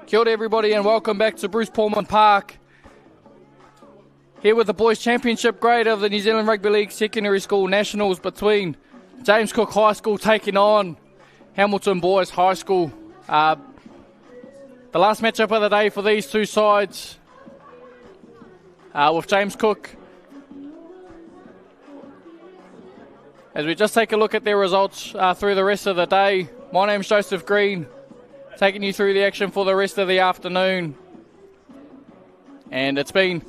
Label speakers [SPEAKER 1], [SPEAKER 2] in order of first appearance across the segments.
[SPEAKER 1] Kia ora everybody and welcome back to Bruce Pulman Park. Here with the Boys Championship grade of the New Zealand Rugby League Secondary School Nationals between James Cook High School taking on Hamilton Boys High School. The last matchup of the day for these two sides with James Cook. As we just take a look at their results through the rest of the day, my name's Joseph Green, taking you through the action for the rest of the afternoon. And it's been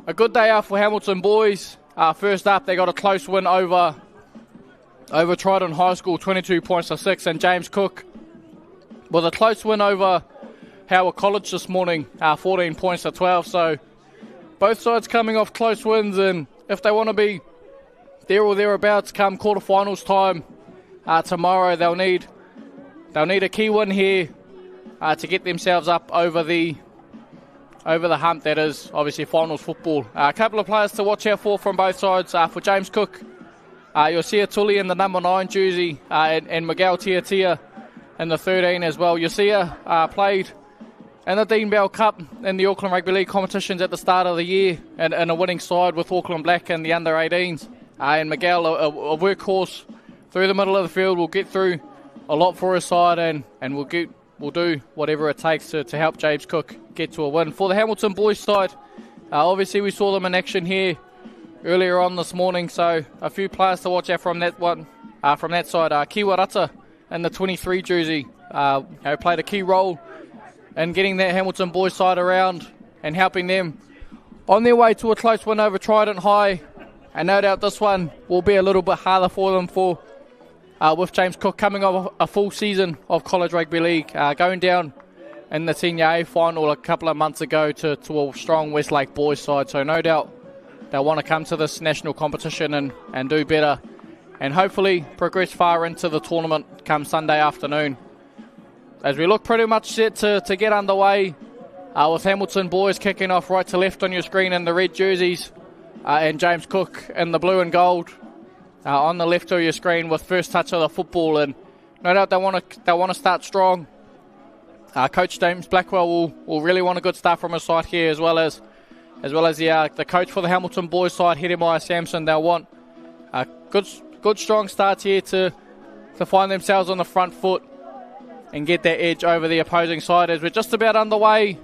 [SPEAKER 1] a good day out for Hamilton Boys. First up, they got a close win over Trident High School, 22 points to 6, and James Cook with a close win over Howard College this morning, 14 points to 12. So both sides coming off close wins, and if they want to be there or thereabouts come quarterfinals time tomorrow, they'll need a key win here to get themselves up over the hump that is obviously finals football. A couple of players to watch out for from both sides. For James Cook, you'll see a Tully in the number 9 jersey and Miguel Tiatia in the 13 as well. Yosia played in the Dean Bell Cup in the Auckland Rugby League competitions at the start of the year and a winning side with Auckland Black and the under-18s. And Miguel, a workhorse through the middle of the field, will get through a lot for his side and will do whatever it takes to help James Cook get to a win. For the Hamilton Boys side, obviously we saw them in action here earlier on this morning, so a few players to watch out from that one. From that side, Kiwarata in the 23 jersey played a key role in getting that Hamilton Boys side around and helping them on their way to a close win over Trident High. And no doubt this one will be a little bit harder for them with James Cook coming off a full season of college rugby league, going down in the Senior A final a couple of months ago to a strong Westlake Boys side. So no doubt they'll want to come to this national competition and do better and hopefully progress far into the tournament come Sunday afternoon. As we look pretty much set to get underway with Hamilton Boys kicking off right to left on your screen in the red jerseys and James Cook in the blue and gold on the left of your screen with first touch of the football. And no doubt they want to start strong. Coach James Blackwell will really want a good start from his side here, as well as the coach for the Hamilton Boys side, Hedemaya Sampson. They'll want a good strong start here to find themselves on the front foot and get that edge over the opposing side. As we're just about underway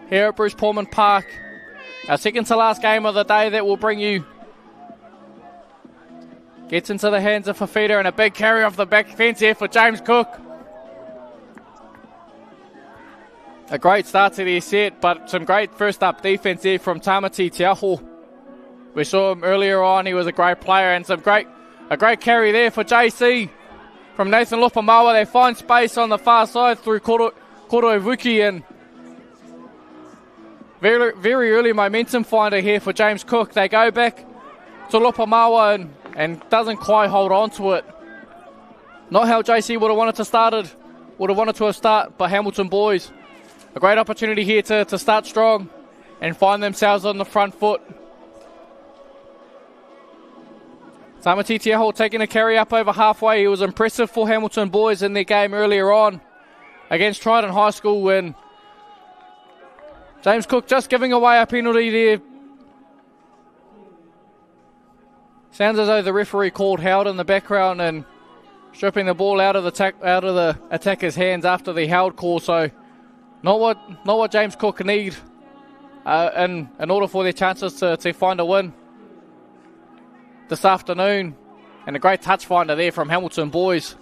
[SPEAKER 1] here at Bruce Pulman Park, our second to last game of the day that will bring you gets into the hands of Fafita, and a big carry off the back fence here for James Cook. A great start to their set, but some great first up defence there from Tamati Tiaho. We saw him earlier on, he was a great player, and a great carry there for JC from Nathan Lopamawa. They find space on the far side through Koro Vuki, and very, very early momentum finder here for James Cook. They go back to Lopamawa and doesn't quite hold on to it. Not how JC would have wanted to have started, but Hamilton Boys, a great opportunity here to start strong and find themselves on the front foot. Tamati Tiaho taking a carry up over halfway. He was impressive for Hamilton Boys in their game earlier on against Trident High School, when James Cook just giving away a penalty there. Sounds as though the referee called held in the background and stripping the ball out of the attacker's hands after the held call. So not what James Cook need in order for their chances to find a win this afternoon. And a great touch finder there from Hamilton Boys,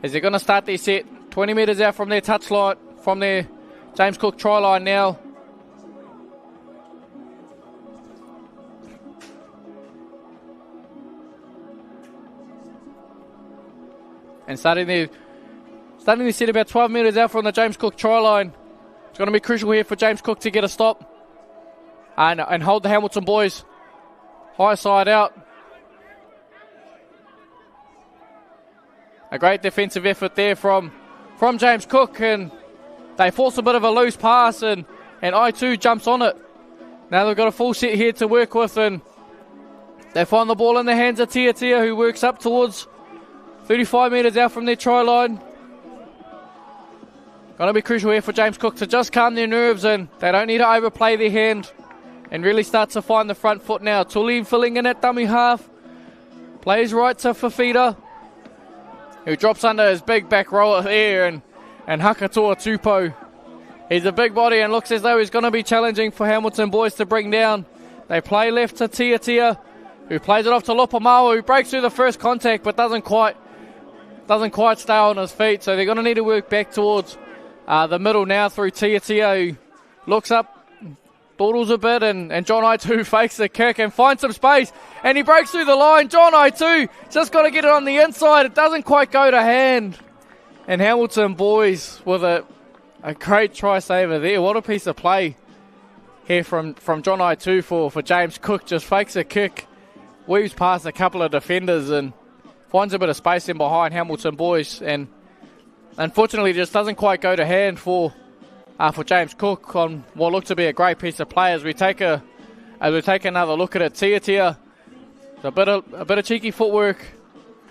[SPEAKER 1] as they're going to start their set 20 metres out from their touch line, from their James Cook try line now. And starting their set about 12 metres out from the James Cook try line. It's going to be crucial here for James Cook to get a stop and hold the Hamilton Boys high side out. A great defensive effort there from James Cook, and they force a bit of a loose pass, and I2 jumps on it. Now they've got a full set here to work with, and they find the ball in the hands of Tia, who works up towards 35 metres out from their try line. Going to be crucial here for James Cook to just calm their nerves, and they don't need to overplay their hand and really start to find the front foot now. Tuli filling in at dummy half. Plays right to Fafita, who drops under his big back rower there, and Hakatoa Tupou. He's a big body and looks as though he's going to be challenging for Hamilton boys to bring down. They play left to Tia, who plays it off to Lopamawa, who breaks through the first contact but doesn't quite stay on his feet. So they're going to need to work back towards the middle now through Tia, who looks up, dawdles a bit, and John I2 fakes the kick and finds some space, and he breaks through the line. John I2 just got to get it on the inside. It doesn't quite go to hand. And Hamilton boys with a great try saver there. What a piece of play here from John I2 for James Cook. Just fakes a kick, weaves past a couple of defenders and finds a bit of space in behind Hamilton boys. And unfortunately just doesn't quite go to hand for James Cook on what looked to be a great piece of play. As we take another look at it, Tia, a bit of cheeky footwork,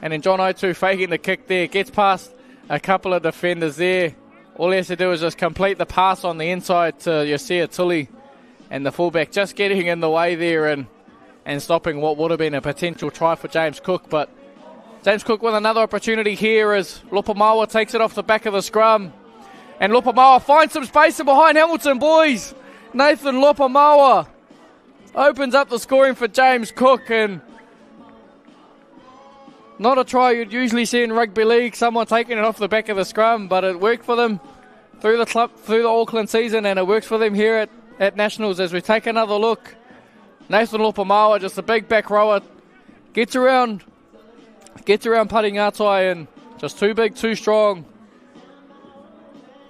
[SPEAKER 1] and then John I2 faking the kick there, gets past a couple of defenders there. All he has to do is just complete the pass on the inside to Yosia Tuli, and the fullback just getting in the way there and stopping what would have been a potential try for James Cook. But James Cook with another opportunity here as Lopamawa takes it off the back of the scrum. And Lopamawa finds some space in behind Hamilton boys. Nathan Lopamawa opens up the scoring for James Cook, and not a try you'd usually see in rugby league, someone taking it off the back of the scrum, but it worked for them through the Auckland season, and it works for them here at Nationals. As we take another look, Nathan Lopamawa, just a big back rower, gets around Paringatai, and just too big, too strong.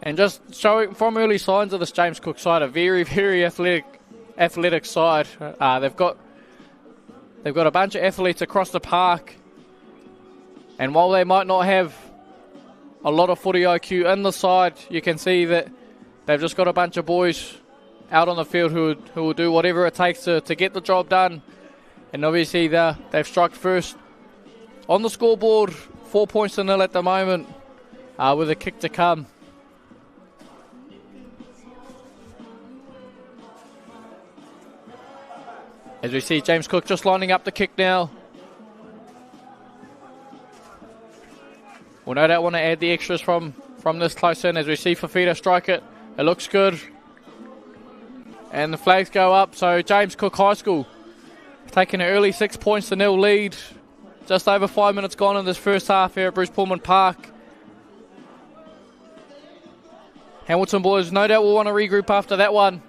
[SPEAKER 1] And just showing from early signs of this James Cook side, a very, very athletic side. They've got a bunch of athletes across the park. And while they might not have a lot of footy IQ in the side, you can see that they've just got a bunch of boys out on the field who will do whatever it takes to get the job done. And obviously they've struck first on the scoreboard, 4 points to 0 at the moment, with a kick to come. As we see James Cook just lining up the kick now. We'll no doubt want to add the extras from this close in as we see Fafita strike it. It looks good. And the flags go up. So James Cook High School taking an early 6 points to 0 lead. Just over 5 minutes gone in this first half here at Bruce Pulman Park. Hamilton boys no doubt will want to regroup after that one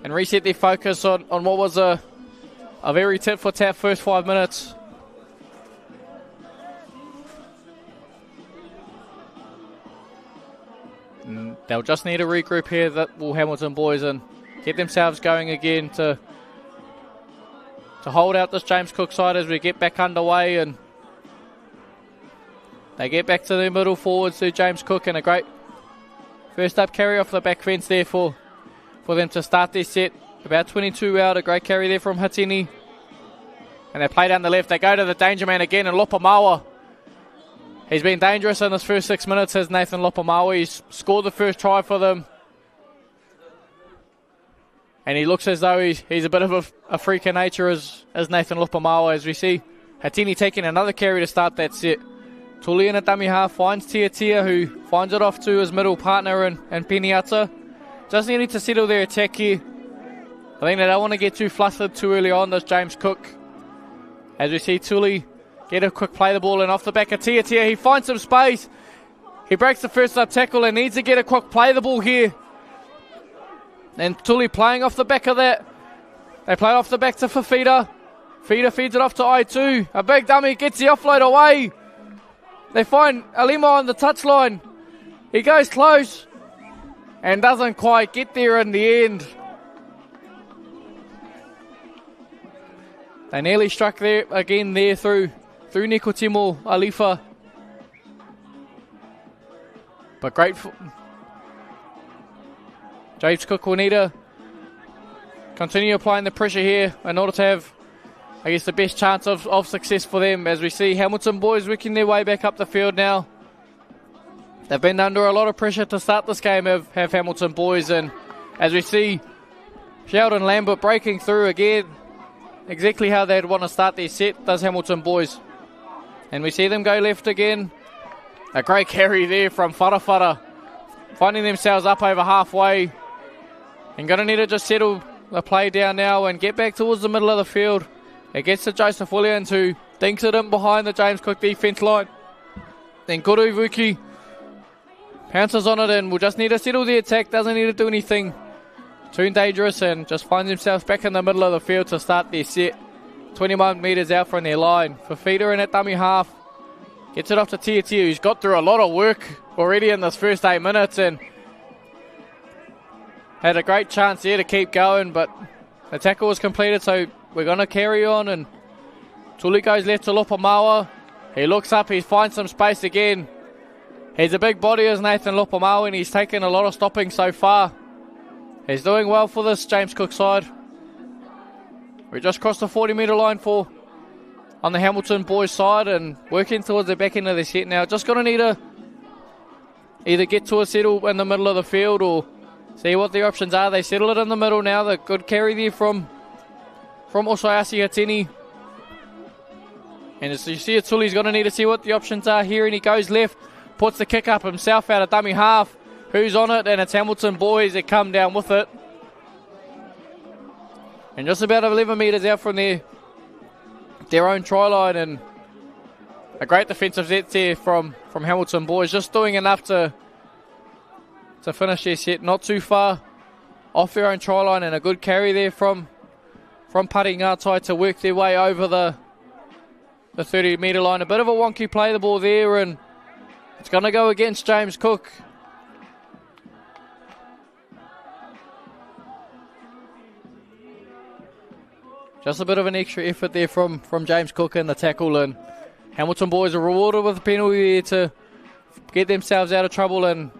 [SPEAKER 1] and reset their focus on what was a very tit-for-tat first 5 minutes. They'll just need a regroup here, that will Hamilton boys, and get themselves going again to hold out this James Cook side as we get back underway. And they get back to their middle forwards to James Cook, and a great first up carry off the back fence there for them to start their set. About 22 out, a great carry there from Hatini. And they play down the left. They go to the danger man again, and Lopamawa. He's been dangerous in this first 6 minutes, has Nathan Lopamawa. He's scored the first try for them. And he looks as though he's a bit of a freak of nature as Nathan Lopamawa, as we see Hatini taking another carry to start that set. Tuli in a dummy half finds Tia, who finds it off to his middle partner and Peniata. Just needing to settle their attack here. I think they don't want to get too flustered too early on, this James Cook. As we see Tuli get a quick play the ball in off the back of Tia. He finds some space. He breaks the first up tackle and needs to get a quick play the ball here. And Tuli playing off the back of that. They play off the back to Fafita. Fafita feeds it off to I2. A big dummy gets the offload away. They find Alima on the touchline. He goes close and doesn't quite get there in the end. They nearly struck there again there through Nikotimo Alifa. But great. James Cook will need to continue applying the pressure here in order to have, I guess, the best chance of success for them, as we see Hamilton boys working their way back up the field now. They've been under a lot of pressure to start this game, have Hamilton boys, and as we see Sheldon Lambert breaking through again, exactly how they'd want to start their set, does Hamilton boys. And we see them go left again. A great carry there from Wharawhara, finding themselves up over halfway, and going to need to just settle the play down now and get back towards the middle of the field. It gets to Joseph Williams, who dinks it in behind the James Cook defence line. Then Guru Vuki pounces on it and will just need to settle the attack, doesn't need to do anything too dangerous, and just finds himself back in the middle of the field to start their set. 21 metres out from their line. Fafita in at dummy half. Gets it off to Tia, who's got through a lot of work already in this first 8 minutes and had a great chance there to keep going, but the tackle was completed, so we're going to carry on. And Tuli goes left to Lopamawa. He looks up, he finds some space again. He's a big body as Nathan Lopamawa, and he's taken a lot of stopping so far. He's doing well for this James Cook side. We just crossed the 40-metre line on the Hamilton boys side and working towards the back end of the set now. Just going to need to either get to a settle in the middle of the field or see what the options are. They settle it in the middle now. The good carry there from Osayasi Hatini. And as you see, Tuli's going to need to see what the options are here, and he goes left, puts the kick up himself out of dummy half. Who's on it? And it's Hamilton boys that come down with it. And just about 11 metres out from their own try line, and a great defensive set there from Hamilton boys, just doing enough to finish their set, not too far off their own try line, and a good carry there from Pari Ngatai to work their way over the 30-metre line. A bit of a wonky play the ball there, and it's going to go against James Cook. Just a bit of an extra effort there from James Cook in the tackle, and Hamilton boys are rewarded with a penalty there to get themselves out of trouble and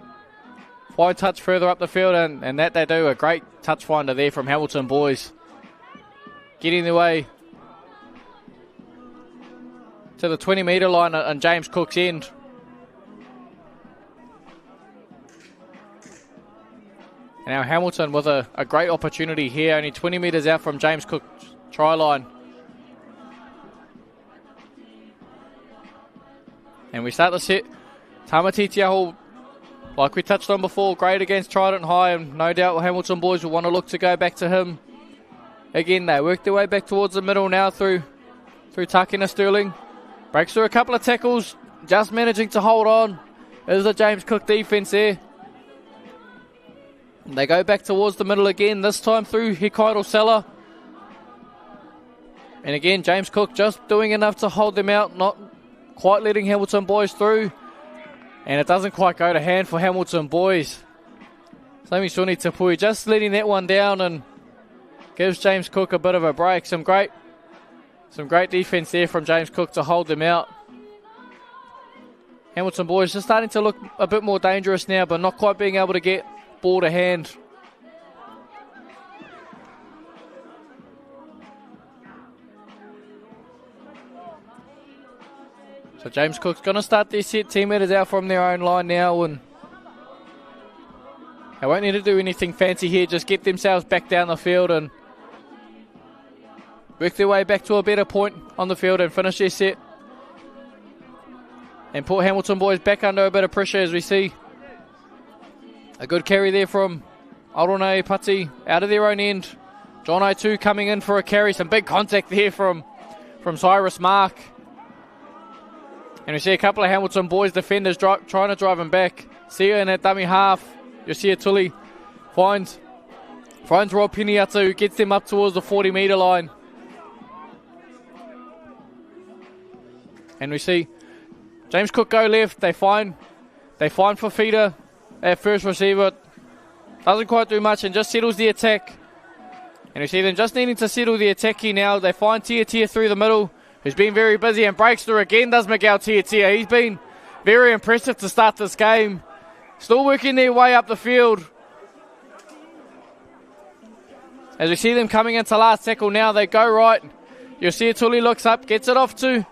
[SPEAKER 1] find touch further up the field, and that they do. A great touch finder there from Hamilton boys, getting their way to the 20-metre line on James Cook's end. Now Hamilton with a great opportunity here, only 20 metres out from James Cook's try line. And we start the set. Tamati Tiaho, like we touched on before, great against Trident High, and no doubt Hamilton boys will want to look to go back to him. Again, they work their way back towards the middle now through Takina Sterling. Breaks through a couple of tackles, just managing to hold on. There's the James Cook defence there. They go back towards the middle again, this time through Hikairo Sella. And again, James Cook just doing enough to hold them out, not quite letting Hamilton boys through. And it doesn't quite go to hand for Hamilton boys. Sami Suni Tapui just letting that one down and gives James Cook a bit of a break. Some great defence there from James Cook to hold them out. Hamilton boys just starting to look a bit more dangerous now, but not quite being able to get ball to hand. So James Cook's going to start their set 10 metres out from their own line now, and they won't need to do anything fancy here, just get themselves back down the field and work their way back to a better point on the field and finish their set. And put Hamilton boys back under a bit of pressure as we see a good carry there from Arone Pati out of their own end. John O2 coming in for a carry, some big contact there from Cyrus Mark. And we see a couple of Hamilton boys defenders trying to drive him back. Sia in that dummy half. Yosia Tuli finds Rob Piniata, who gets them up towards the 40-metre line. And we see James Cook go left. They find Fafita, their first receiver. Doesn't quite do much and just settles the attack. And we see them just needing to settle the attack here now. They find Tia through the middle, who's been very busy and breaks through again, does Miguel Tia. He's been very impressive to start this game. Still working their way up the field. As we see them coming into last tackle now, they go right. Yosia Tuli looks up, gets it off to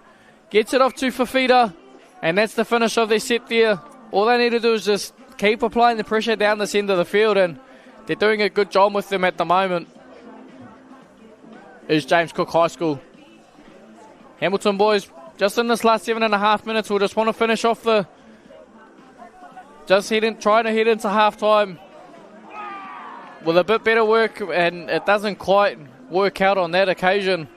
[SPEAKER 1] Fafita. And that's the finish of their set there. all they need to do is just keep applying the pressure down the centre of the field, and they're doing a good job with them at the moment. Is James Cook High School. Hamilton boys, just in this last 7.5 minutes, we'll just want to finish off trying to head into half-time with a bit better work, and it doesn't quite work out on that occasion.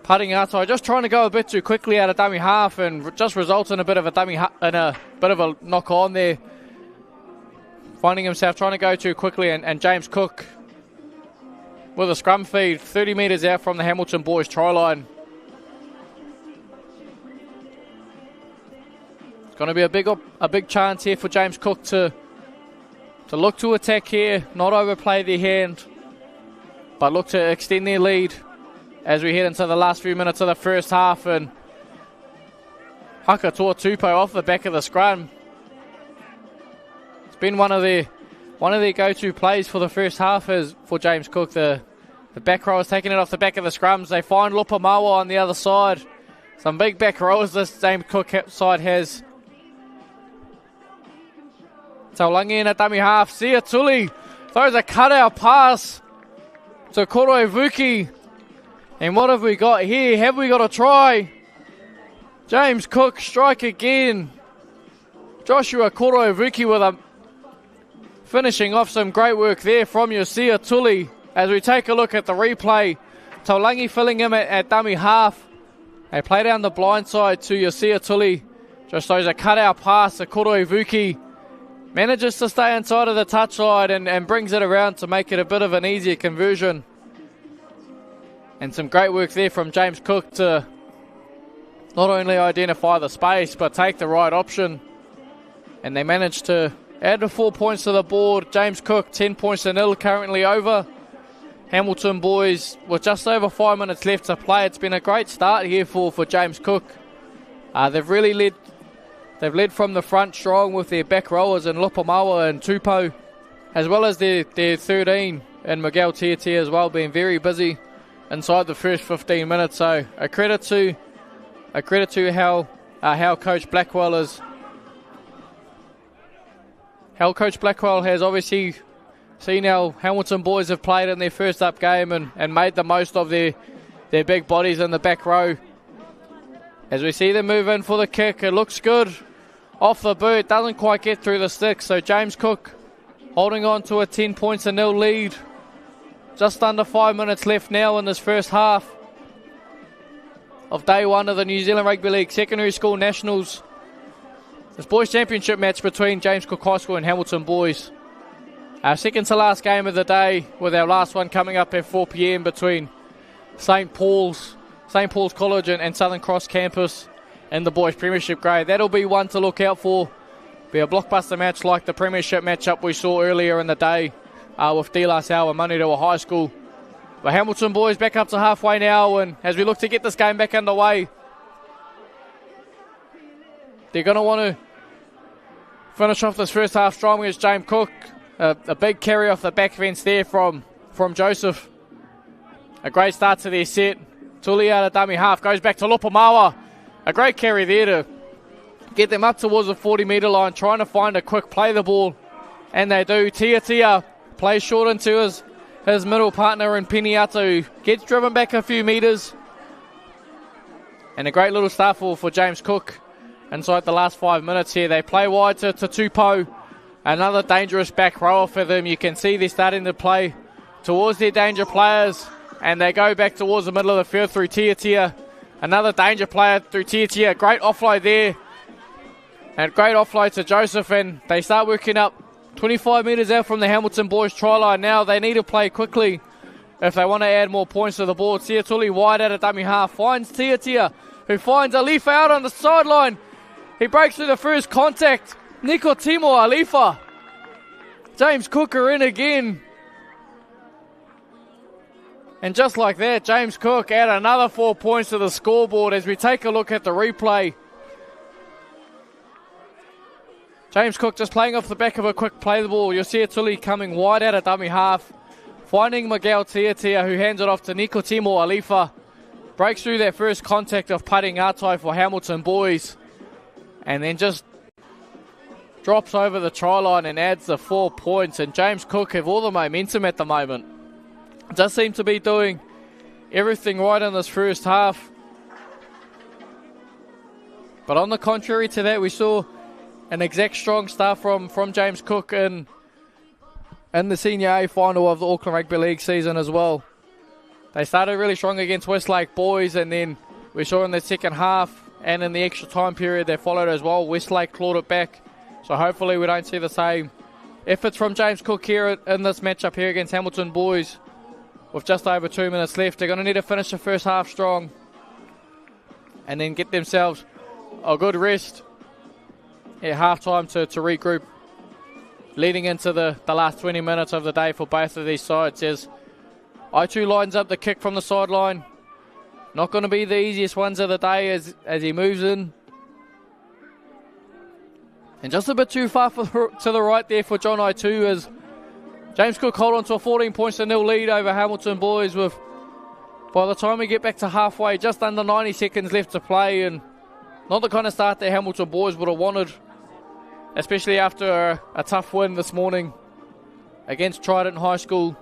[SPEAKER 1] Putting outside, just trying to go a bit too quickly out of dummy half, and just results in a bit of a knock on there. Finding himself trying to go too quickly, and James Cook with a scrum feed 30 metres out from the Hamilton boys try line. It's going to be a big chance here for James Cook to look to attack here, not overplay their hand, but look to extend their lead as we head into the last few minutes of the first half. And Hakatoa Tupou off the back of the scrum. It's been one of their go-to plays for the first half is for James Cook. The back row is taking it off the back of the scrums. They find Lupamawa on the other side. Some big back rows this James Cook side has. Taulangi in a dummy half. Sia Tuli throws a cutout pass to Koroivuki. And what have we got here? Have we got a try? James Cook strike again. Joshua Koroivuki with a finishing off some great work there from Sia Tuli. As we take a look at the replay, Taulangi filling him at dummy half. They play down the blind side to Sia Tuli. Just throws a cutout pass to Koroivuki. Manages to stay inside of the touchline and brings it around to make it a bit of an easier conversion. And some great work there from James Cook to not only identify the space, but take the right option. And they managed to add the 4 points to the board. James Cook, 10 points to nil, currently over. Hamilton boys with just over 5 minutes left to play. It's been a great start here for James Cook. They've really led from the front strong with their back rowers and Lupamawa and Tupou, as well as their 13 and Miguel Tiatia as well, being very busy inside the first 15 minutes. So a credit to how Coach Blackwell has obviously seen how Hamilton boys have played in their first up game and made the most of their big bodies in the back row. As we see them move in for the kick, it looks good. Off the boot, doesn't quite get through the sticks. So James Cook holding on to a 10 points to nil lead. Just under 5 minutes left now in this first half of day one of the New Zealand Rugby League Secondary School Nationals. This boys championship match between James Cook High School and Hamilton boys. Our second to last game of the day, with our last one coming up at 4 p.m. between St. Paul's College and Southern Cross Campus in the boys premiership grade. That'll be one to look out for. Be a blockbuster match like the premiership matchup we saw earlier in the day with De La Salle and Manurewa High School. But Hamilton boys back up to halfway now, and as we look to get this game back underway, they're going to want to finish off this first half strong as James Cook. A big carry off the back fence there from Joseph. A great start to their set. Tuli out of dummy half, goes back to Lupamawa. A great carry there to get them up towards the 40-metre line, trying to find a quick play the ball. And they do. Tiatia plays short into his middle partner in Piniata, who gets driven back a few metres. And a great little start for James Cook inside the last 5 minutes here. They play wide to Tupou. Another dangerous back rower for them. You can see they're starting to play towards their danger players. And they go back towards the middle of the field through Tiatia. Another danger player through Tiatia. Great offload there. And great offload to Joseph. And they start working up 25 metres out from the Hamilton boys try line now. They need to play quickly if they want to add more points to the board. Sia Tuli wide out of dummy half. Finds Tiatia, who finds Alifa out on the sideline. He breaks through the first contact. Nicotimo Alifa. James Cook are in again. And just like that, James Cook add another 4 points to the scoreboard as we take a look at the replay. James Cook just playing off the back of a quick play the ball. You'll see Tuli coming wide out of dummy half. Finding Miguel Tiatia, who hands it off to Nicotimo Alifa. Breaks through that first contact of putting Atai for Hamilton boys. And then just drops over the try line and adds the 4 points. And James Cook have all the momentum at the moment. Does seem to be doing everything right in this first half. But on the contrary to that, we saw an exact strong start from James Cook in the Senior A final of the Auckland Rugby League season as well. They started really strong against Westlake boys, and then we saw in the second half and in the extra time period that followed as well, Westlake clawed it back. So hopefully we don't see the same efforts from James Cook here in this matchup here against Hamilton boys. With just over 2 minutes left, they're going to need to finish the first half strong and then get themselves a good rest at halftime to regroup, leading into the last 20 minutes of the day for both of these sides. As I2 lines up the kick from the sideline. Not going to be the easiest ones of the day as he moves in. And just a bit too far to the right there for John I2 as James Cook hold on to a 14-0 lead over Hamilton boys with, by the time we get back to halfway, just under 90 seconds left to play, and not the kind of start that Hamilton boys would have wanted, especially after a tough win this morning against Trident High School.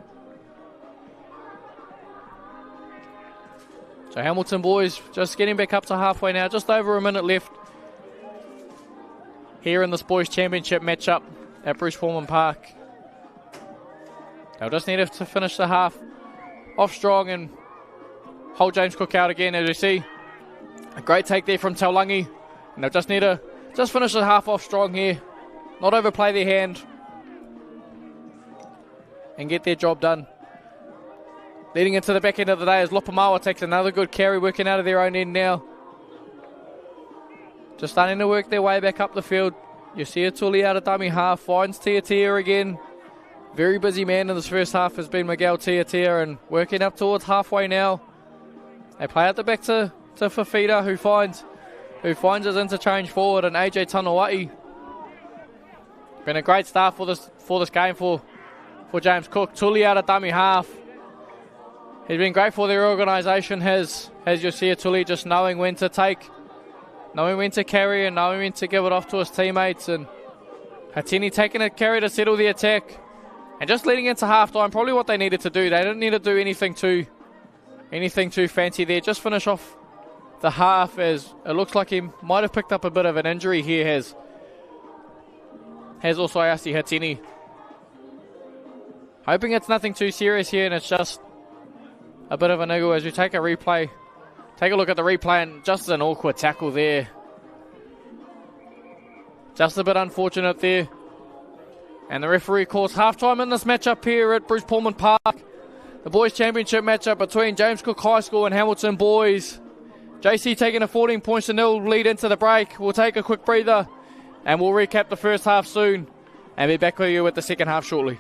[SPEAKER 1] So Hamilton boys just getting back up to halfway now, just over a minute left here in this boys championship matchup at Bruce Pulman Park. They'll just need to finish the half off strong and hold James Cook out again. As you see, a great take there from Taulangi, and they'll just need to finish the half off strong here, not overplay their hand, and get their job done. Leading into the back end of the day as Lopamawa takes another good carry, working out of their own end now. Just starting to work their way back up the field. You see Atuli out of dummy half, finds Tiatia again. Very busy man in this first half has been Miguel Tiatia, and working up towards halfway now. They play out the back to Fafita, who finds his interchange forward, and AJ Tanawai. Been a great start for this game for James Cook. Tuli out of dummy half. He's been great for their organisation, has Yosia Tuli, just knowing when to take, knowing when to carry, and knowing when to give it off to his teammates. And Hatini taking a carry to settle the attack. And just leading into half-time, probably what they needed to do. They didn't need to do anything too fancy there. Just finish off the half, as it looks like he might have picked up a bit of an injury here, has also Ayasi Hatini. Hoping it's nothing too serious here, and it's just a bit of a niggle as we take a replay. Take a look at the replay, and just an awkward tackle there. Just a bit unfortunate there. And the referee calls halftime in this matchup here at Bruce Pulman Park. The boys championship matchup between James Cook High School and Hamilton boys. JC taking a 14-0 lead into the break. We'll take a quick breather and we'll recap the first half soon and be back with you with the second half shortly.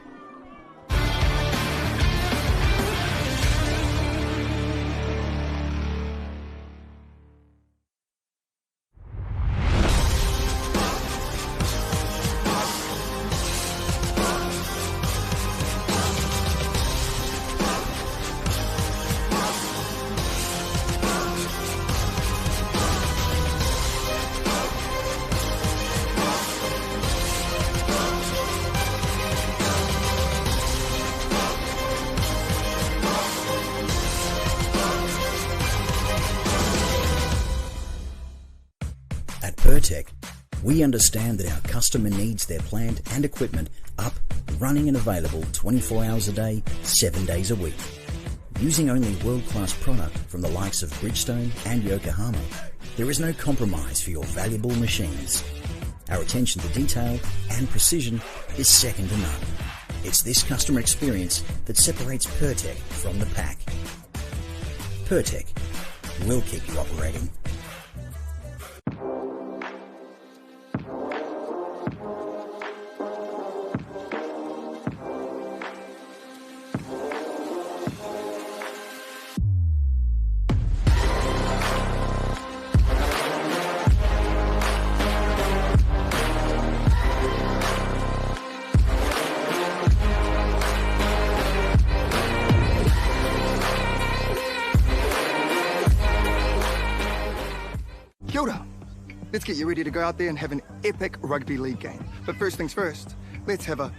[SPEAKER 2] We understand that our customer needs their plant and equipment up, running and available 24 hours a day, 7 days a week. Using only world-class product from the likes of Bridgestone and Yokohama, there is no compromise for your valuable machines. Our attention to detail and precision is second to none. It's this customer experience that separates Pertec from the pack. Pertec, we'll keep you operating.
[SPEAKER 3] Kia ora. Let's get you ready to go out there and have an epic rugby league game. But first things first, let's have a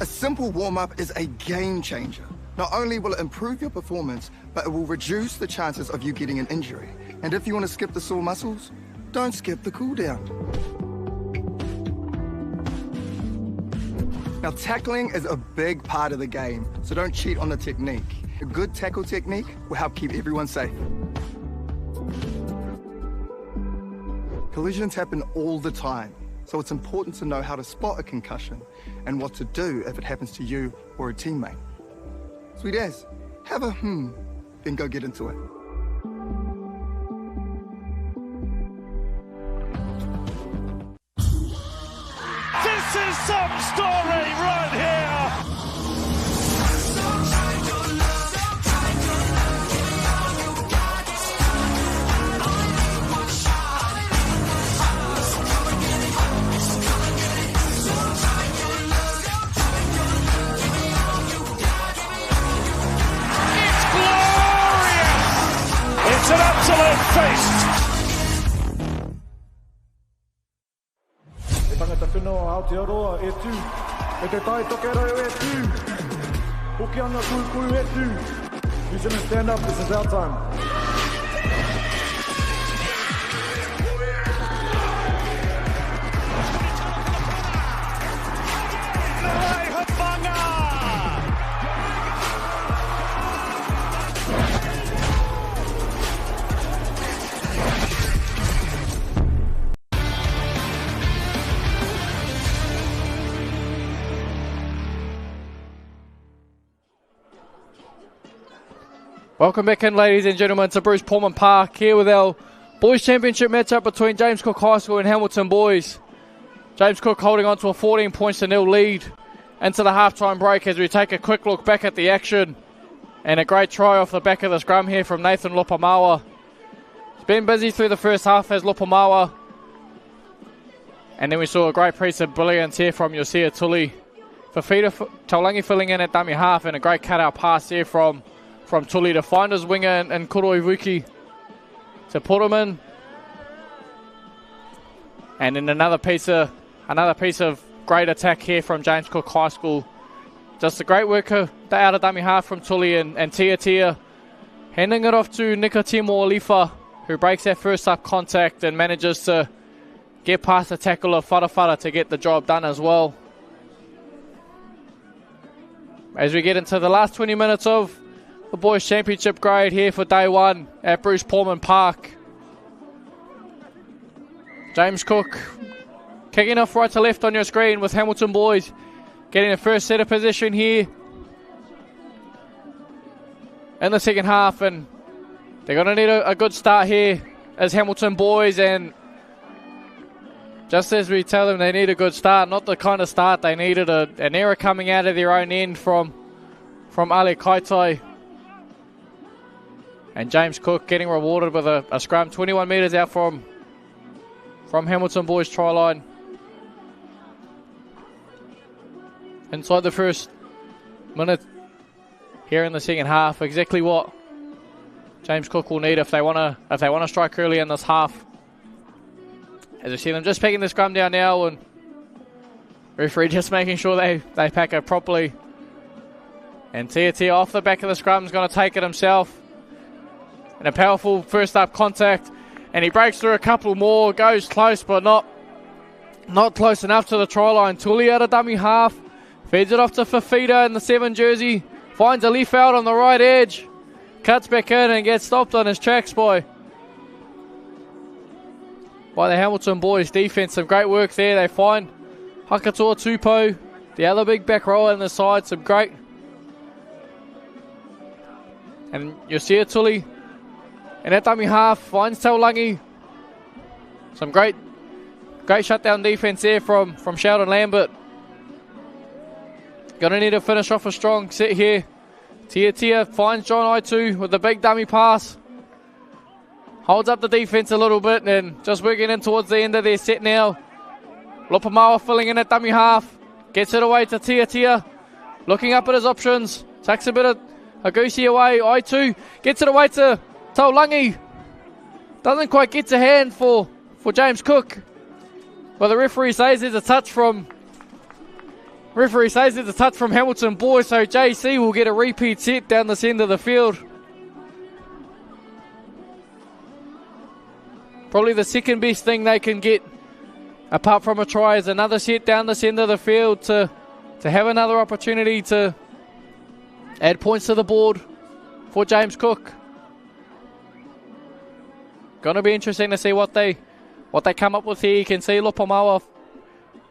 [SPEAKER 3] A simple warm-up is a game changer. Not only will it improve your performance, but it will reduce the chances of you getting an injury. And if you want to skip the sore muscles, don't skip the cool down. Now, tackling is a big part of the game, so don't cheat on the technique. A good tackle technique will help keep everyone safe. Collisions happen all the time, so it's important to know how to spot a concussion and what to do if it happens to you or a teammate. Sweet as, have a then go get into it.
[SPEAKER 4] This is some story right here! It's an absolute feast!
[SPEAKER 5] E tangata whenua Aotearoa e tū, e te tai tokerau e tū, Hokianga kuku e tū. New Zealand stand up, this is our time.
[SPEAKER 1] Welcome back in, ladies and gentlemen, to Bruce Pulman Park here with our Boys Championship matchup between James Cook High School and Hamilton Boys. James Cook holding on to a 14-0 lead into the halftime break as we take a quick look back at the action. And a great try off the back of the scrum here from Nathan Lopamawa. He's been busy through the first half as Lopamawa. And then we saw a great piece of brilliance here from Yosia Tuli. Fafita Taulangi filling in at dummy half, and a great cutout pass here from Tuli to find his winger and Kuroi to Pulman. And then another piece of great attack here from James Cook High School. Just a great work out of dummy half from Tuli and Tia. Handing it off to Nikotimo Olifa, who breaks that first up contact and manages to get past the tackle of Farafara to get the job done as well. As we get into the last 20 minutes of the Boys Championship grade here for day one at Bruce Pulman Park. James Cook kicking off right to left on your screen with Hamilton Boys getting the first set of position here in the second half, and they're going to need a good start here as Hamilton Boys. And just as we tell them they need a good start, not the kind of start they needed, an error coming out of their own end from Ale Kaitai. And James Cook getting rewarded with a scrum 21 metres out from Hamilton Boys' try line. Inside the first minute here in the second half, exactly what James Cook will need if they want to strike early in this half. As we see them just picking the scrum down now, and referee just making sure they pack it properly. And Tia off the back of the scrum is going to take it himself. And a powerful first up contact, and he breaks through a couple more, goes close but not close enough to the try line. Tuli out of dummy half, feeds it off to Fafita in the 7 jersey, finds a leaf out on the right edge, cuts back in and gets stopped on his tracks by the Hamilton Boys defense. Some great work there. They find Hakatoa Tupou, the other big back rower on the side, some great. And Yosia Tuli and at dummy half finds Taulangi. Some great shutdown defense there from Sheldon Lambert. Gonna need to finish off a strong set here. Tia finds John Aitu with the big dummy pass. Holds up the defense a little bit and just working in towards the end of their set now. Lopamawa filling in at dummy half. Gets it away to Tia. Looking up at his options. Takes a bit of a goosey away. Aitu gets it away to Taulangi. Doesn't quite get to hand for James Cook. Well, the referee says there's a touch from Hamilton Boys, so JC will get a repeat set down this end of the field. Probably the second best thing they can get, apart from a try, is another set down this end of the field to have another opportunity to add points to the board for James Cook. Going to be interesting to see what they come up with here. You can see Lopamawa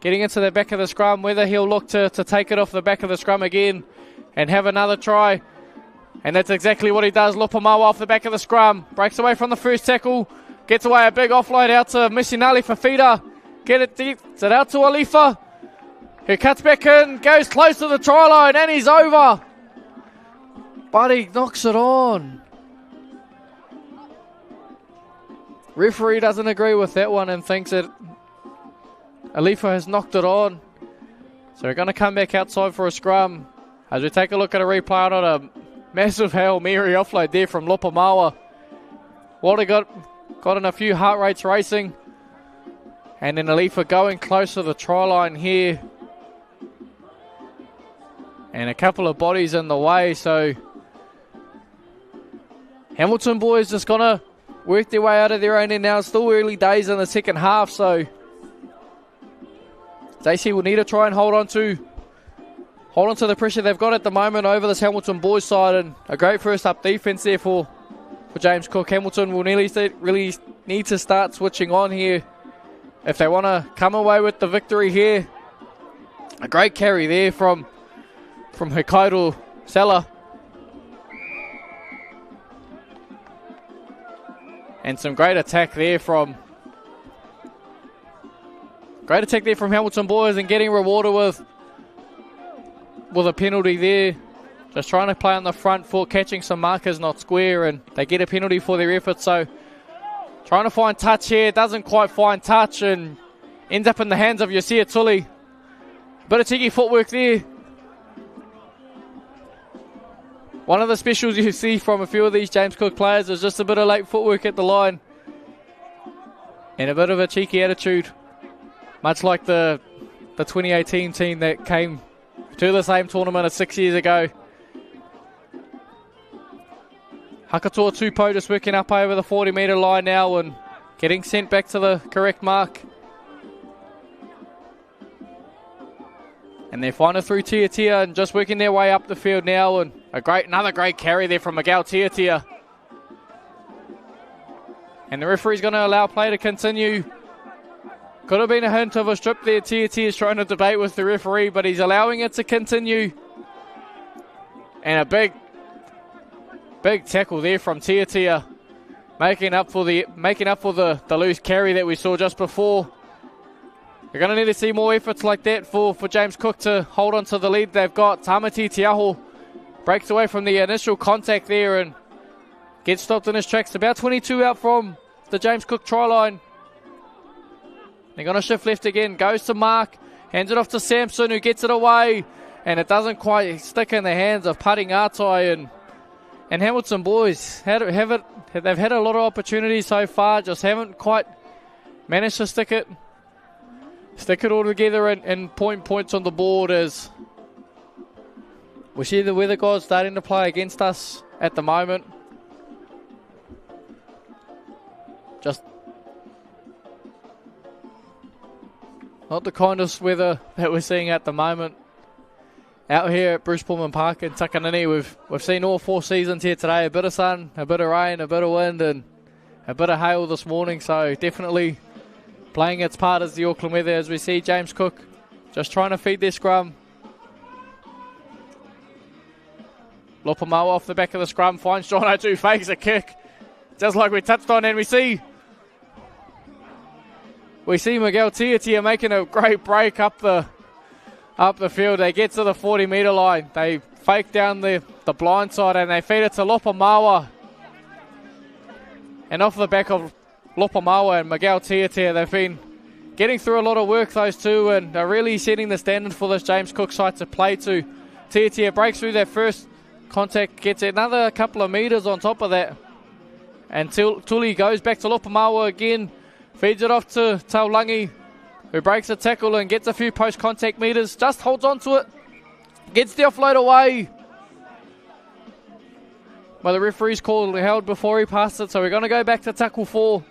[SPEAKER 1] getting into the back of the scrum, whether he'll look to take it off the back of the scrum again and have another try. And that's exactly what he does. Lopamawa off the back of the scrum, breaks away from the first tackle, gets away a big offload out to Missinali for feeder. Get it deep, it's out to Alifa, who cuts back in, goes close to the try line, and he's over. But he knocks it on. Referee doesn't agree with that one and thinks that Alifa has knocked it on. So we're going to come back outside for a scrum. As we take a look at a replay on a massive Hail Mary offload there from Lopamawa. Walter got in a few heart rates racing. And then Alifa going close to the try line here. And a couple of bodies in the way. So Hamilton Boys just going to work their way out of their own end now. It's still early days in the second half, so JC will need to try and hold on to the pressure they've got at the moment over this Hamilton Boys side, and a great first up defense there for James Cook. Hamilton will really need to start switching on here if they want to come away with the victory here. A great carry there from Hokkaido Sela. And some great attack there from Hamilton Boys, and getting rewarded with a penalty there. Just trying to play on the front foot, catching some markers not square, and they get a penalty for their effort. So trying to find touch here, doesn't quite find touch, and ends up in the hands of Yosia Tully. Bit of cheeky footwork there. One of the specials you see from a few of these James Cook players is just a bit of late footwork at the line. And a bit of a cheeky attitude. Much like the 2018 team that came to the same tournament as 6 years ago. Hakatoa Tupou just working up over the 40-metre line now and getting sent back to the correct mark. And they're finding through Tiatia and just working their way up the field now, and another great carry there from Miguel Tiatia. And the referee's going to allow play to continue. Could have been a hint of a strip there. Tiatia's trying to debate with the referee, but he's allowing it to continue. And a big tackle there from Tiatia, making up for the loose carry that we saw just before. You're going to need to see more efforts like that for James Cook to hold on to the lead they've got. Tamati Tiaho breaks away from the initial contact there and gets stopped in his tracks. About 22 out from the James Cook try line. They're going to shift left again. Goes to Mark. Hands it off to Samson, who gets it away. And it doesn't quite stick in the hands of Putting Atai. And Hamilton Boys they've had a lot of opportunities so far. Just haven't quite managed to stick it all together and points on the board, as we see the weather gods starting to play against us at the moment. Just not the kindest weather that we're seeing at the moment. Out here at Bruce Pulman Park in Takanini, we've seen all 4 seasons here today. A bit of sun, a bit of rain, a bit of wind, and a bit of hail this morning. So definitely playing its part as the Auckland weather, as we see James Cook just trying to feed their scrum. Lopamawa off the back of the scrum, finds John O'Tu, fakes a kick, just like we touched on, and we see Miguel Tiatia making a great break up the field. They get to the 40-metre line, they fake down the blind side, and they feed it to Lopamawa. And off the back of Lopamawa and Miguel Tiatia, they've been getting through a lot of work, those two, and are really setting the standard for this James Cook side to play to. Tiatia breaks through that first contact, gets another couple of metres on top of that, And Tuli goes back to Lopamawa again. Feeds it off to Taulangi, who breaks a tackle and gets a few post-contact meters. Just holds on to it. Gets the offload away. But the referee's called held before he passed it, so we're going to go back to tackle 4.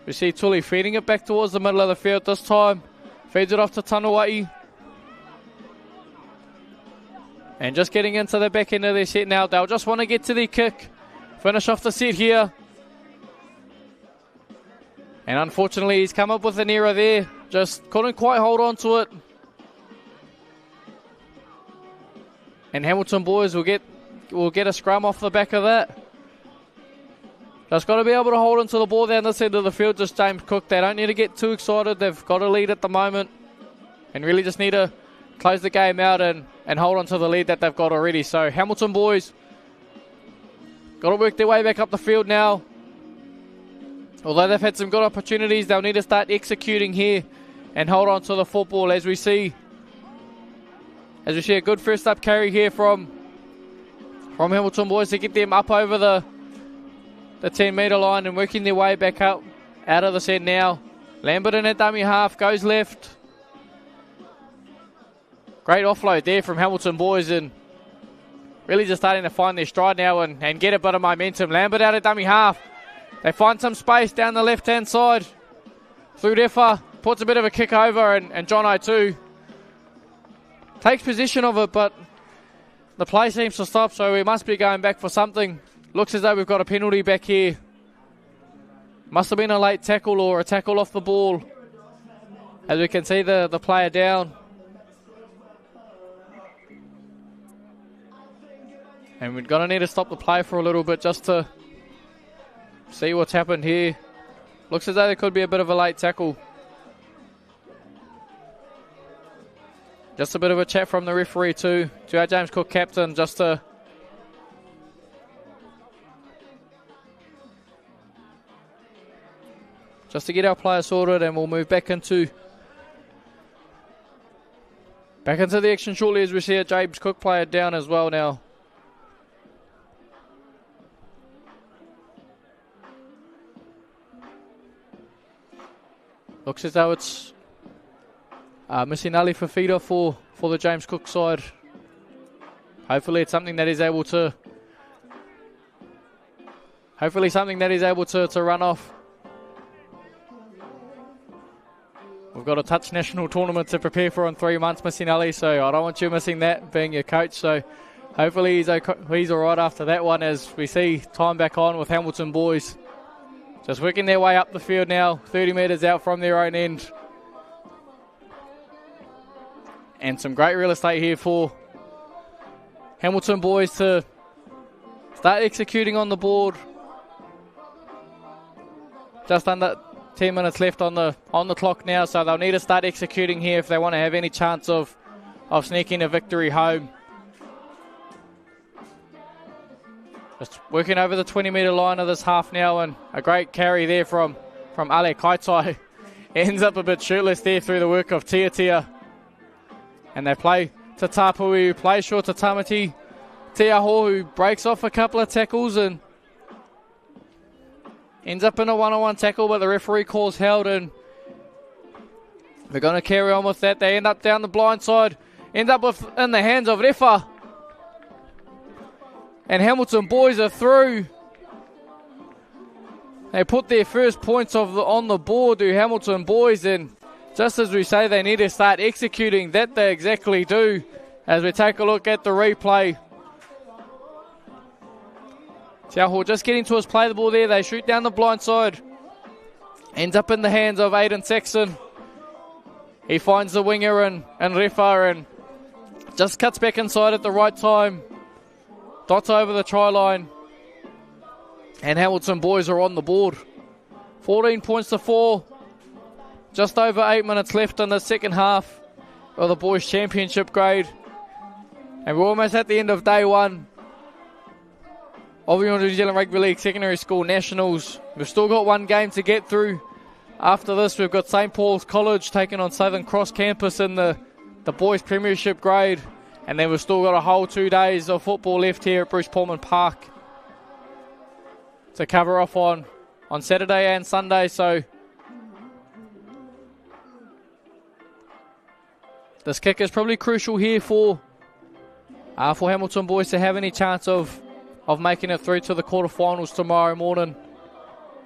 [SPEAKER 1] We see Tuli feeding it back towards the middle of the field this time. Feeds it off to Tanuai. And just getting into the back end of their set now. They'll just want to get to their kick. Finish off the set here. And unfortunately, he's come up with an error there. Just couldn't quite hold on to it. And Hamilton boys will get a scrum off the back of that. Just got to be able to hold onto the ball down this end of the field. Just James Cook. They don't need to get too excited. They've got a lead at the moment. And really just need to close the game out and hold on to the lead that they've got already. So Hamilton boys got to work their way back up the field now. Although they've had some good opportunities, they'll need to start executing here and hold on to the football as we see a good first up carry here from Hamilton boys to get them up over the 10 metre line and working their way back out of the set now. Lambert in at dummy half, goes left. Great offload there from Hamilton boys and really just starting to find their stride now and get a bit of momentum. Lambert out at dummy half. They find some space down the left-hand side. Through Refa, puts a bit of a kick over and John O2 takes possession of it, but the play seems to stop, so we must be going back for something. Looks as though we've got a penalty back here. Must have been a late tackle or a tackle off the ball. As we can see the player down. And we're going to need to stop the play for a little bit just to see what's happened here. Looks as though there could be a bit of a late tackle. Just a bit of a chat from the referee to our James Cook captain just to get our players sorted, and we'll move back into the action shortly as we see a James Cook player down as well now. Looks as though it's missing Ali Fafita for the James Cook side. Hopefully it's something that is able to run off. We've got a touch national tournament to prepare for in 3 months, missing Ali, so I don't want you missing that being your coach. So hopefully he's all right after that one as we see time back on with Hamilton boys. Just working their way up the field now, 30 metres out from their own end. And some great real estate here for Hamilton boys to start executing on the board. Just under 10 minutes left on the clock now, so they'll need to start executing here if they want to have any chance of sneaking a victory home. Just working over the 20 metre line of this half now, and a great carry there from Ale Kaitai. Ends up a bit shirtless there through the work of Tiatia. And they play to Tapui, who plays short to Tamati. Tiaho, who breaks off a couple of tackles and ends up in a one-on-one tackle, but the referee calls held, and they're going to carry on with that. They end up down the blind side, end up in the hands of Refa. And Hamilton boys are through. They put their first points on the board to Hamilton boys, and just as we say, they need to start executing. That they exactly do. As we take a look at the replay. Tiaho just getting to his play the ball there. They shoot down the blind side. Ends up in the hands of Aidan Saxon. He finds the winger and Refa and just cuts back inside at the right time. Dots over the try line. And Hamilton boys are on the board. 14 points to 4. Just over 8 minutes left in the second half of the boys' championship grade. And we're almost at the end of day one of the New Zealand Rugby League Secondary School Nationals. We've still got one game to get through. After this, we've got St. Paul's College taking on Southern Cross Campus in the boys' premiership grade. And then we've still got a whole 2 days of football left here at Bruce Pulman Park. to cover off on Saturday and Sunday. So this kick is probably crucial here for Hamilton boys to have any chance of making it through to the quarterfinals tomorrow morning.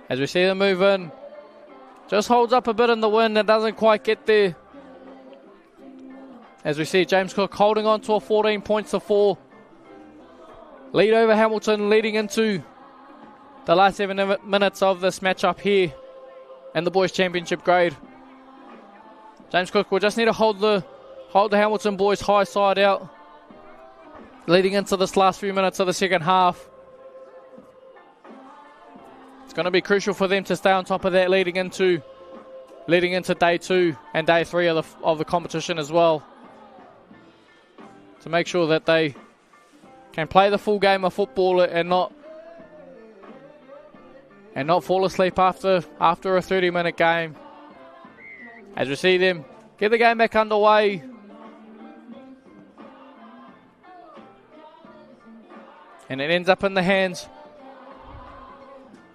[SPEAKER 1] As we see them move in, just holds up a bit in the wind and doesn't quite get there. As we see James Cook holding on to a 14 points to 4 lead over Hamilton, leading into the last 7 minutes of this matchup here in the boys championship grade. James Cook will just need to hold the Hamilton boys high side out leading into this last few minutes of the second half. It's going to be crucial for them to stay on top of that leading into day 2 and day 3 of the competition as well, to make sure that they can play the full game of football and not fall asleep after a 30-minute game. As we see them get the game back underway. And it ends up in the hands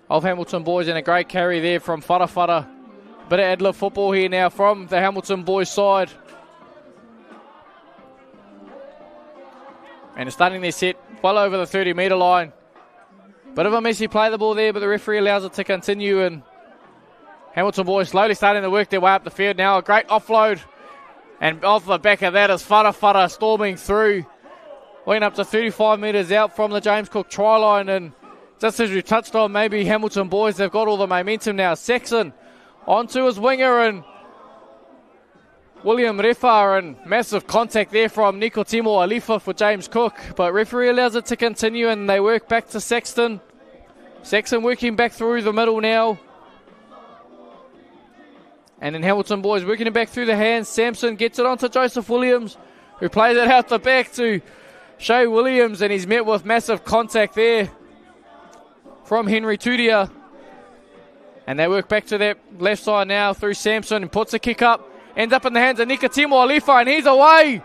[SPEAKER 1] of Hamilton boys, and a great carry there from Whara. Bit of ad-lib football here now from the Hamilton boys side. And starting their set well over the 30-metre line. Bit of a messy play the ball there, but the referee allows it to continue, and Hamilton boys slowly starting to work their way up the field now. A great offload, and off the back of that is Whara storming through. Went up to 35 metres out from the James Cook try line, and just as we touched on, maybe Hamilton boys, they've got all the momentum now. Saxon onto his winger, and William Refa, and massive contact there from Nikotimo Alifa for James Cook, but referee allows it to continue, and they work back to Sexton. Sexton working back through the middle now. And then Hamilton boys working it back through the hands. Sampson gets it onto Joseph Williams, who plays it out the back to Shay Williams, and he's met with massive contact there from Henry Tudia. And they work back to that left side now through Sampson, and puts a kick up. Ends up in the hands of Nikotimo Alifa, and he's away.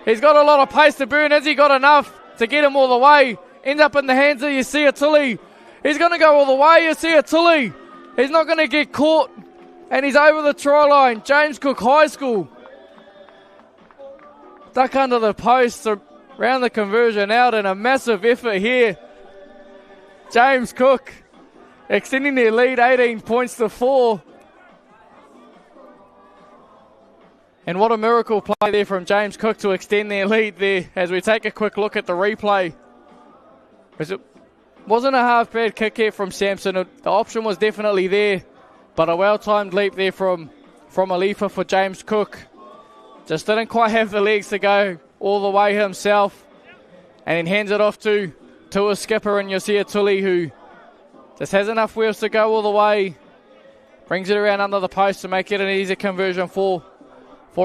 [SPEAKER 1] He's got a lot of pace to burn. Has he got enough to get him all the way? Ends up in the hands of Yasiya Tully. He's going to go all the way, Yasiya Tully. He's not going to get caught. And he's over the try line. James Cook High School. Duck under the post around the conversion out, and a massive effort here. James Cook extending their lead 18 points to 4. And what a miracle play there from James Cook to extend their lead there, as we take a quick look at the replay. It wasn't a half-bad kick here from Sampson. The option was definitely there, but a well-timed leap there from Alifa for James Cook. Just didn't quite have the legs to go all the way himself, and then hands it off to a skipper in Yasiya Tully, who just has enough wheels to go all the way. Brings it around under the post to make it an easy conversion for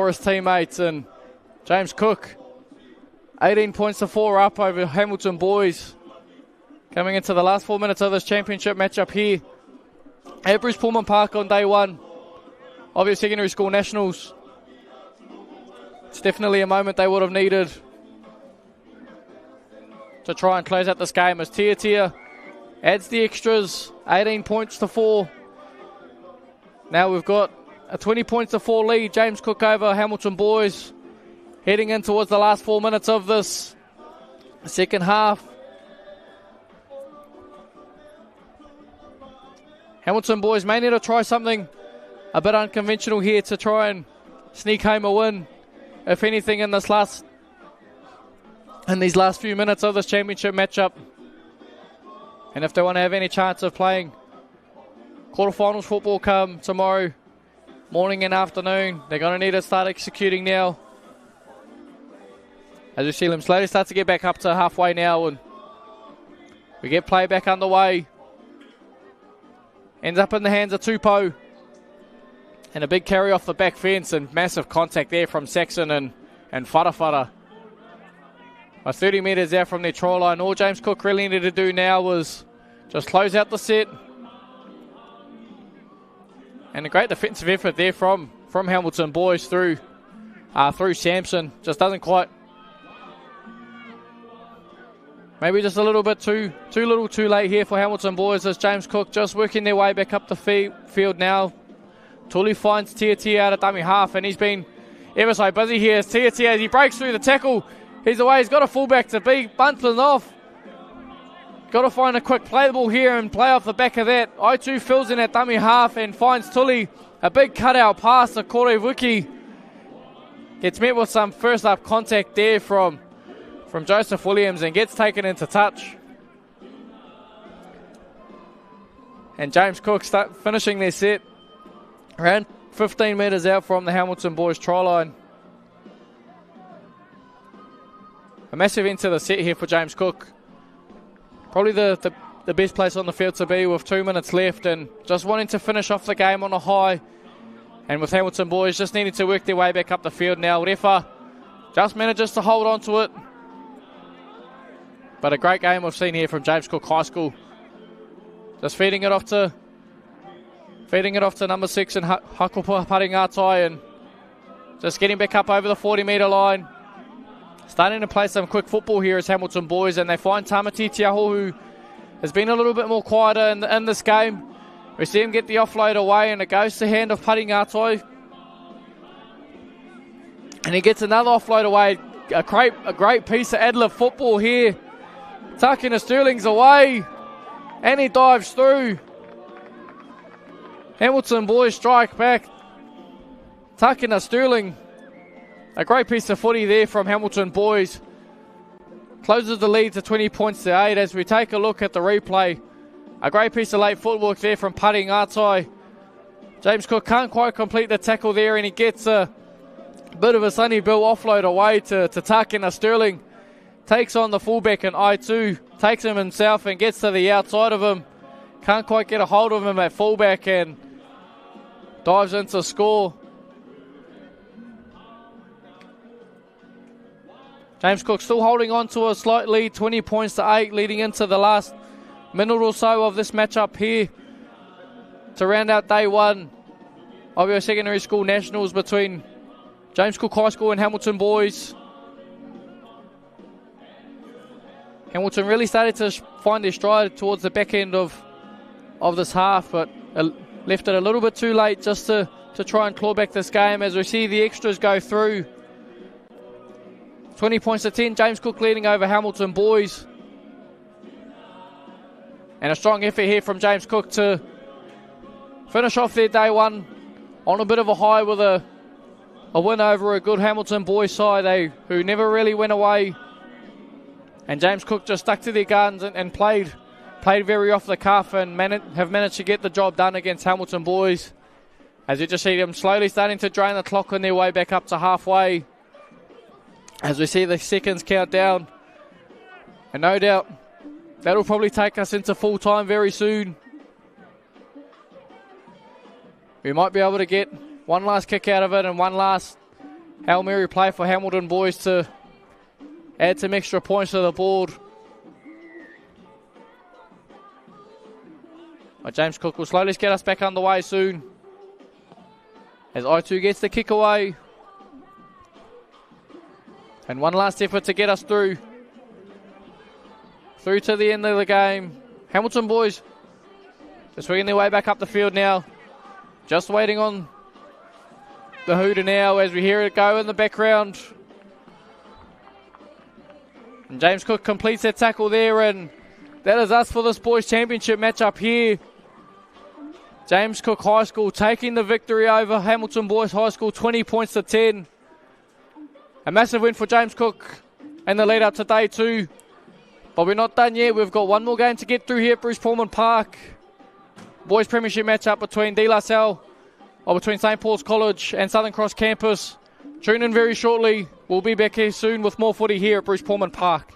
[SPEAKER 1] his teammates. And James Cook, 18 points to 4 up over Hamilton boys, coming into the last 4 minutes of this championship matchup here at Bruce Pulman Park on day 1 of your secondary school nationals. It's definitely a moment they would have needed to try and close out this game, as Tia adds the extras, 18 points to 4. Now we've got a 20 points to 4 lead. James Cook over Hamilton boys, heading in towards the last 4 minutes of this second half. Hamilton boys may need to try something a bit unconventional here to try and sneak home a win, if anything, in these last few minutes of this championship matchup. And if they want to have any chance of playing quarterfinals football come tomorrow morning and afternoon, they're going to need to start executing now. As we see them slowly start to get back up to halfway now, and we get play back underway. Ends up in the hands of Tupou, and a big carry off the back fence, and massive contact there from Saxon and Whara. 30 metres out from their try line. All James Cook really needed to do now was just close out the set. And a great defensive effort there from Hamilton boys through Sampson. Just doesn't quite Maybe just a little bit too late here for Hamilton boys as James Cook just working their way back up the field now. Tully finds Tia out of dummy half, and he's been ever so busy here. Tia, as he breaks through the tackle, he's away. He's got a fullback to be bunting off. Got to find a quick play the ball here and play off the back of that. I2 fills in at dummy half and finds Tully. A big cutout pass to Kore Wiki. Gets met with some first up contact there from Joseph Williams and gets taken into touch. And James Cook finishing their set around 15 metres out from the Hamilton boys try line. A massive end to the set here for James Cook. Probably the best place on the field to be with 2 minutes left and just wanting to finish off the game on a high. And with Hamilton boys just needing to work their way back up the field now. Refa just manages to hold on to it. But a great game we've seen here from James Cook High School. Just feeding it off to number 6 and Hakupa Paringatai and just getting back up over the 40-metre line. Starting to play some quick football here as Hamilton boys, and they find Tamati Tiaho, who has been a little bit more quieter in this game. We see him get the offload away, and it goes to hand of Paringatai. And he gets another offload away. A great piece of ad-lib football here. Takina Sterling's away, and he dives through. Hamilton boys strike back. Takina Sterling. A great piece of footy there from Hamilton boys. Closes the lead to 20 points to 8 as we take a look at the replay. A great piece of late footwork there from Paringatai. James Cook can't quite complete the tackle there, and he gets a bit of a Sonny Bill offload away to Takina Sterling. Takes on the fullback and I2. Takes him himself and gets to the outside of him. Can't quite get a hold of him at fullback and dives into score. James Cook still holding on to a slight lead, 20 points to 8, leading into the last minute or so of this matchup here to round out day one of your secondary school nationals between James Cook High School and Hamilton boys. Hamilton really started to find their stride towards the back end of this half, but left it a little bit too late just to try and claw back this game as we see the extras go through. 20 points to 10, James Cook leading over Hamilton boys. And a strong effort here from James Cook to finish off their day one on a bit of a high with a win over a good Hamilton boys side who never really went away. And James Cook just stuck to their guns and played very off the cuff and have managed to get the job done against Hamilton boys. As you just see them slowly starting to drain the clock on their way back up to halfway. As we see the seconds count down. And no doubt that'll probably take us into full time very soon. We might be able to get one last kick out of it and one last Hail Mary play for Hamilton boys to add some extra points to the board. But James Cook will slowly get us back underway soon. As I2 gets the kick away. And one last effort to get us through to the end of the game. Hamilton boys just swinging their way back up the field now. Just waiting on the hooter now as we hear it go in the background. And James Cook completes that tackle there, and that is us for this boys championship matchup here. James Cook High School taking the victory over Hamilton Boys High School, 20 points to 10. A massive win for James Cook and the lead up to day two. But we're not done yet. We've got one more game to get through here at Bruce Pulman Park. Boys Premiership matchup between De La Salle, or between St. Paul's College and Southern Cross Campus. Tune in very shortly. We'll be back here soon with more footy here at Bruce Pulman Park.